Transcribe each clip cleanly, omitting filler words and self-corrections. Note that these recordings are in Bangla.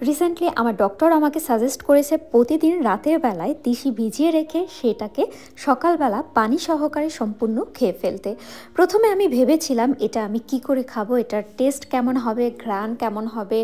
রিসেন্টলি আমার ডক্টর আমাকে সাজেস্ট করেছে প্রতিদিন রাতের বেলায় তিসি ভিজিয়ে রেখে সেটাকে সকালবেলা পানি সহকারে সম্পূর্ণ খেয়ে ফেলতে। প্রথমে আমি ভেবেছিলাম এটা আমি কি করে খাবো, এটার টেস্ট কেমন হবে, ঘ্রাণ কেমন হবে।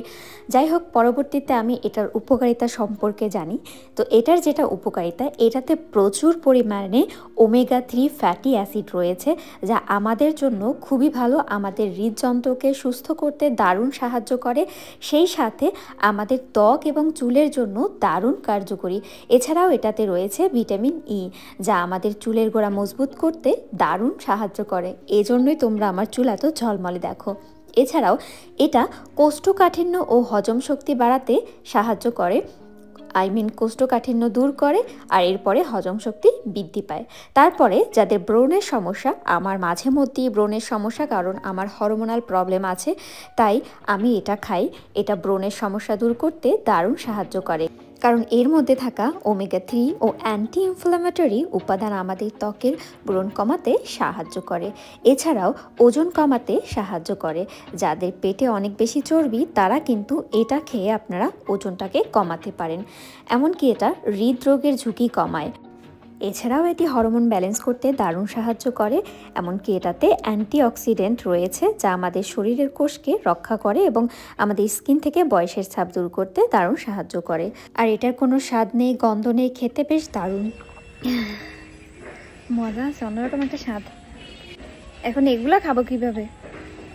যাই হোক, পরবর্তীতে আমি এটার উপকারিতা সম্পর্কে জানি। তো এটার যেটা উপকারিতা, এটাতে প্রচুর পরিমাণে ওমেগা-3 ফ্যাটি অ্যাসিড রয়েছে, যা আমাদের জন্য খুবই ভালো, আমাদের হৃদযন্ত্রকে সুস্থ করতে দারুণ সাহায্য করে। সেই সাথে আমাদের ত্বক এবং চুলের জন্য দারুণ কার্যকরী। এছাড়াও এটাতে রয়েছে ভিটামিন ই, যা আমাদের চুলের গোড়া মজবুত করতে দারুণ সাহায্য করে। এজন্যই তোমরা আমার চুল এত ঝলমলে দেখো। এছাড়াও এটা কোষ্ঠকাঠিন্য ও হজম শক্তি বাড়াতে সাহায্য করে, কোষ্ঠকাঠিন্য দূর করে, আর এরপরে হজম শক্তি বৃদ্ধি পায়। তারপরে যাদের ব্রণের সমস্যা, আমার মাঝে মধ্যেই ব্রণের সমস্যা, কারণ আমার হরমোনাল প্রবলেম আছে, তাই আমি এটা খাই। এটা ব্রণের সমস্যা দূর করতে দারুণ সাহায্য করে, কারণ এর মধ্যে থাকা ওমেগা-3 ও অ্যান্টি ইনফ্ল্যামেটরি উপাদান আমাদের ত্বকের ব্রণ কমাতে সাহায্য করে। এছাড়াও ওজন কমাতে সাহায্য করে। যাদের পেটে অনেক বেশি চর্বি, তারা কিন্তু এটা খেয়ে আপনারা ওজনটাকে কমাতে পারেন। এমনকি এটা হৃদরোগের ঝুঁকি কমায়। এছাড়াও এটি হরমোন ব্যালেন্স করতে দারুণ সাহায্য করে। এমনকি এটাতে অ্যান্টিঅক্সিডেন্ট রয়েছে, যা আমাদের শরীরের কোষকে রক্ষা করে এবং আমাদের স্কিন থেকে বয়সের ছাপ দূর করতে দারুণ সাহায্য করে। আর এটার কোনো স্বাদ নেই, গন্ধ নেই, খেতে বেশ দারুণ মজা আছে, অন্যরকম একটা স্বাদ। এখন এগুলা খাবো কিভাবে?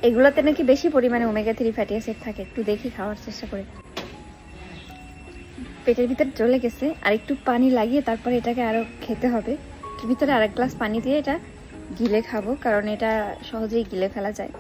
এগুলোতে নাকি বেশি পরিমাণে ওমেগা-3 ফ্যাটি অ্যাসিড থাকে। একটু দেখি, খাওয়ার চেষ্টা করে। পেটের ভিতরে চলে গেছে, আর একটু পানি লাগিয়ে তারপরে এটাকে আরও খেতে হবে। ভিতরে আরেক গ্লাস পানি দিয়ে এটা গিলে খাবো, কারণ এটা সহজেই গিলে ফেলা যায়।